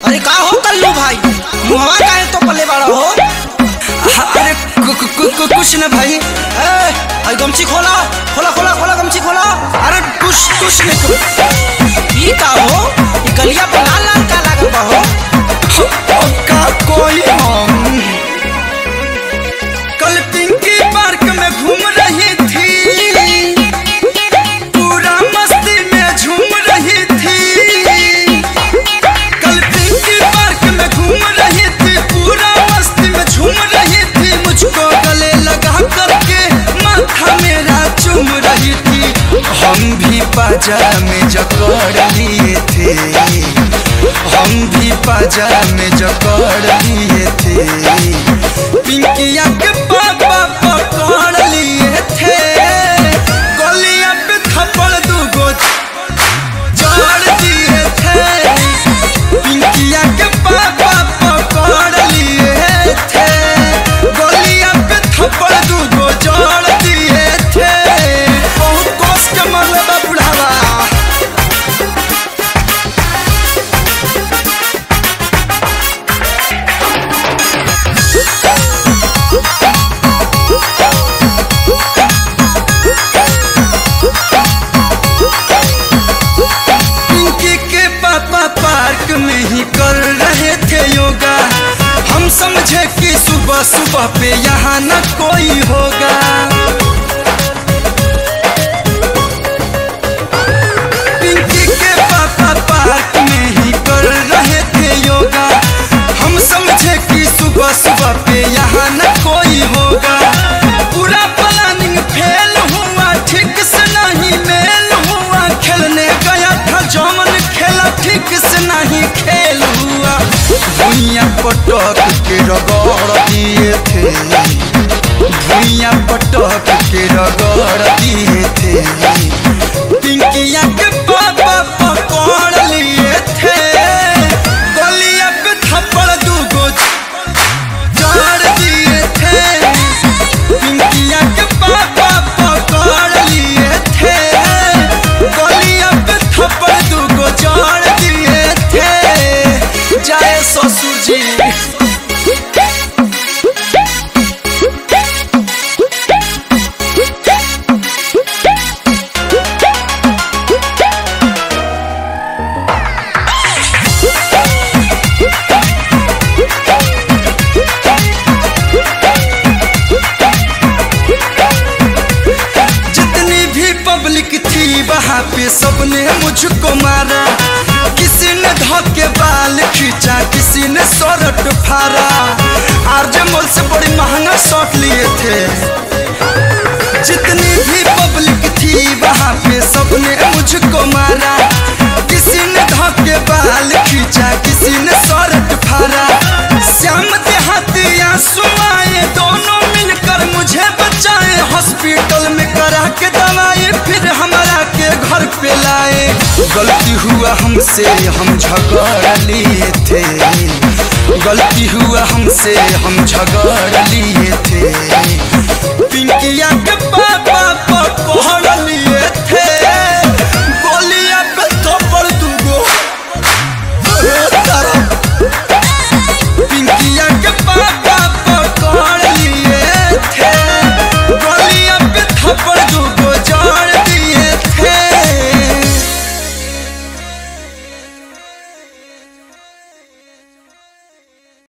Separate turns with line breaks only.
अरे का हो कल्लू भाई, मुहवा काहे तो पले बाड़ा हो?
अरे कुछ न भाई।
ए गमछी खोला खोला खोला खोला गमछी खोला।
अरे कुछ नहीं।
ई का हो? ई गलिया पे लाल लाल का लागल बा हो?
का कोई हम कल पिंकी पार्क में घूम रही थी, पूरा मस्ती में झूम रही थी। कल पिंकी पार्क में घूम रही थी, पूरा मस्ती में झूम रही थी। मुझको गले लगा करके माथा मेरा चूम रही थी। हम भी बाजा में जकड़ लिए थे, हम भी बाजा में जकड़ लिए थे। पिंकिया के पापा पकड़ लिए थे, गलिया पे थप्पड़ दूगो जड़ दिए थे। पिंकिया के पापा पकड़ लिए थे, गलिया पे थप्पड़ दूगो जड़ दिए थे। बहुत कोस के मरले बा बुढ़ावा। पार्क में ही कर रहे थे योगा, हम समझे कि सुबह सुबह पे यहाँ न कोई होगा। पिंकी के पापा पार्क में ही कर रहे थे योगा, हम समझे कि सुबह सुबह पे यहाँ न कोई होगा। पूरा प्लानिंग फेल हुआ, ठीक से नहीं मेल हुआ। खेलने गया था जमन खेला, ठीक से नहीं खेल हुआ। भुइयां पटक के रगड़ दिए थे, भुइयां पटक के रगड़ दिए थे। पिंकिया के पापा पकड़ लिए थे, गलिया पे थप्पड़ दूगो जड़ दिए थे। पिंकिया के पापा पकड़ लिए थे, गलिया पे थप्पड़ दूगो जड़ दिए थे। जय ससुर जी। जितनी भी पब्लिक थी वहाँ पे सबने मुझको मारा। किसी ने धोके बाल खींचा, किसी ने शर्ट फाड़ा। आरजे मॉल से बड़ी महंगा शर्ट लिए थे। जितनी भी पब्लिक थी वहाँ पे सबने मुझको मारा। किसी ने धोके बाल खींचा, किसी ने शर्ट फाड़ा। श्याम देहाती आंसू आए, दोनों मिलकर मुझे बचाए। हॉस्पिटल में करा के दवाई, फिर हमारा के घर पे लाए। गलती हुआ हमसे, हम झगड़ लिए थे। गलती हुआ हमसे, हम झगड़ लिए थे। पिंकिया